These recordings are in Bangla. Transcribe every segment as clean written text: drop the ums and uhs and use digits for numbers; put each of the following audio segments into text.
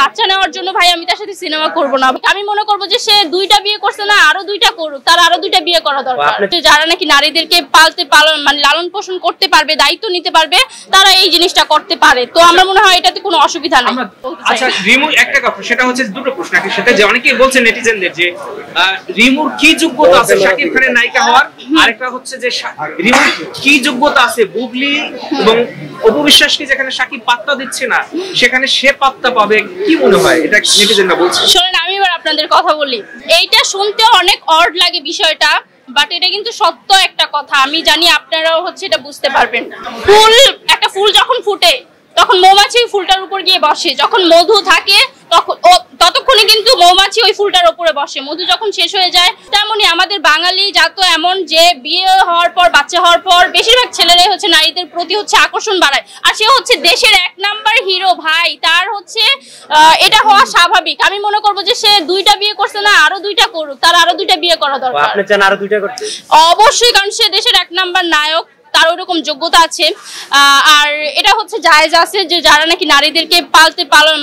বাচ্চা নেওয়ার জন্য ভাই আমি তার সাথে সিনেমা করব না। আমি মনে করব যে সে দুইটা বিয়ে করছে না, আরো দুইটা করুক, তার আরো দুইটা বিয়ে করা দরকার। যারা নাকি নারীদেরকে মানে লালন পোষণ করতে পারবে, দায়িত্ব নিতে পারবে, তারা এই জিনিসটা করতে পারে। তো আমার মনে হয় এটাতে কোনো অসুবিধা নেই। আচ্ছা রিমুর একটা কথা, সেটা হচ্ছে দুটো প্রশ্ন। সেটা যে অনেকেই বলছেন নেটিজেনদের যে রিমুর কি যোগ্যতা আছে শাকিব খানের নায়িকা হওয়ার, আরেকটা হচ্ছে যে রিমুর কি যোগ্যতা আছে বুবলি এবং অপু বিশ্বাসকে যেখানে শাকিব পাত্তা দিচ্ছে না সেখানে সে পাত্তা পাবে, কি মনে হয়? এটা নেটিজেনরা বলছে। শুনুন আমি এবার আপনাদের কথা বলি, এইটা শুনতে অনেক অড লাগে বিষয়টা, বাট এটা কিন্তু সত্য একটা কথা। আমি জানি আপনারাও হচ্ছে এটা বুঝতে পারবেন। একটা ফুল যখন ফুটে তখন মৌমাছি ফুলটার উপর গিয়ে বসে, যখন মধু থাকে তখন ততক্ষণে কিন্তু মৌমাছি ওই ফুলটার উপরে বসে। মধু যখন শেষ হয়ে যায়, তেমনি আমাদের বাঙালি জাত এমন যে বিয়ে হওয়ার পর, বাচ্চা হওয়ার পর বেশিরভাগ ছেলেরাই হচ্ছে নারীদের প্রতি হচ্ছে আকর্ষণ বাড়ায়, আর সে হচ্ছে দেশের 1 নাম্বার হিরো ভাই। তার হচ্ছে এটা হওয়া স্বাভাবিক। আমি মনে করবো যে সে দুইটা বিয়ে করছে না, আরো দুইটা করুক, তার আরো দুইটা বিয়ে করা দরকার। আপনি চান আরো দুইটা করতে? অবশ্যই, কারণ সে দেশের 1 নাম্বার নায়ক, তার ওইরকম যোগ্যতা আছে। আর এটা হচ্ছে জায়েজ আছে যে যারা নাকি নারীদেরকে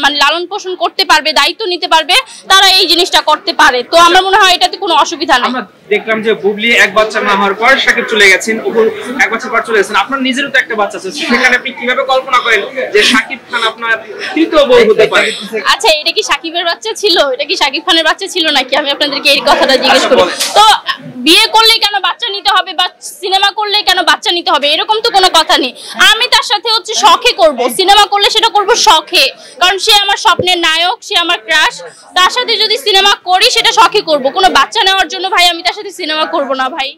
মানে লালন পোষণ করতে পারবে, দায়িত্ব নিতে পারবে, তারা এই জিনিসটা করতে পারে। তো আমার মনে হয় এটাতে কোনো অসুবিধা নেই। আমরা দেখলাম যে বুবলি 1 বাচ্চা না হওয়ার পর শাকিব চলে গেছেন, অপু 1 বছর পর চলে গেছেন। আপনার নিজেরও তো একটা বাচ্চা আছে, সেখানে আপনি কিভাবে কল্পনা করেন যে শাকিব খান আপনার তৃতীয় বউ হতে পারে? আচ্ছা, এটা কি শাকিবের বাচ্চা ছিল? এটা কি শাকিব খানের বাচ্চা ছিল নাকি? আমি আপনাদেরকে এই কথাটা জিজ্ঞেস করি। তো বিয়ে করলে কেন বাচ্চা নিতে হবে, বা সিনেমা করলে কেন বাচ্চা নিতে হবে, এরকম তো কোনো কথা নেই। আমি তার সাথে হচ্ছে শখে করব, সিনেমা করলে সেটা করব শখে, কারণ সে আমার স্বপ্নের নায়ক, সে আমার ক্রাশ। তার সাথে যদি সিনেমা করি সেটা শখে করব, কোনো বাচ্চা নেওয়ার জন্য ভাই আমি তার সাথে সিনেমা করব না ভাই।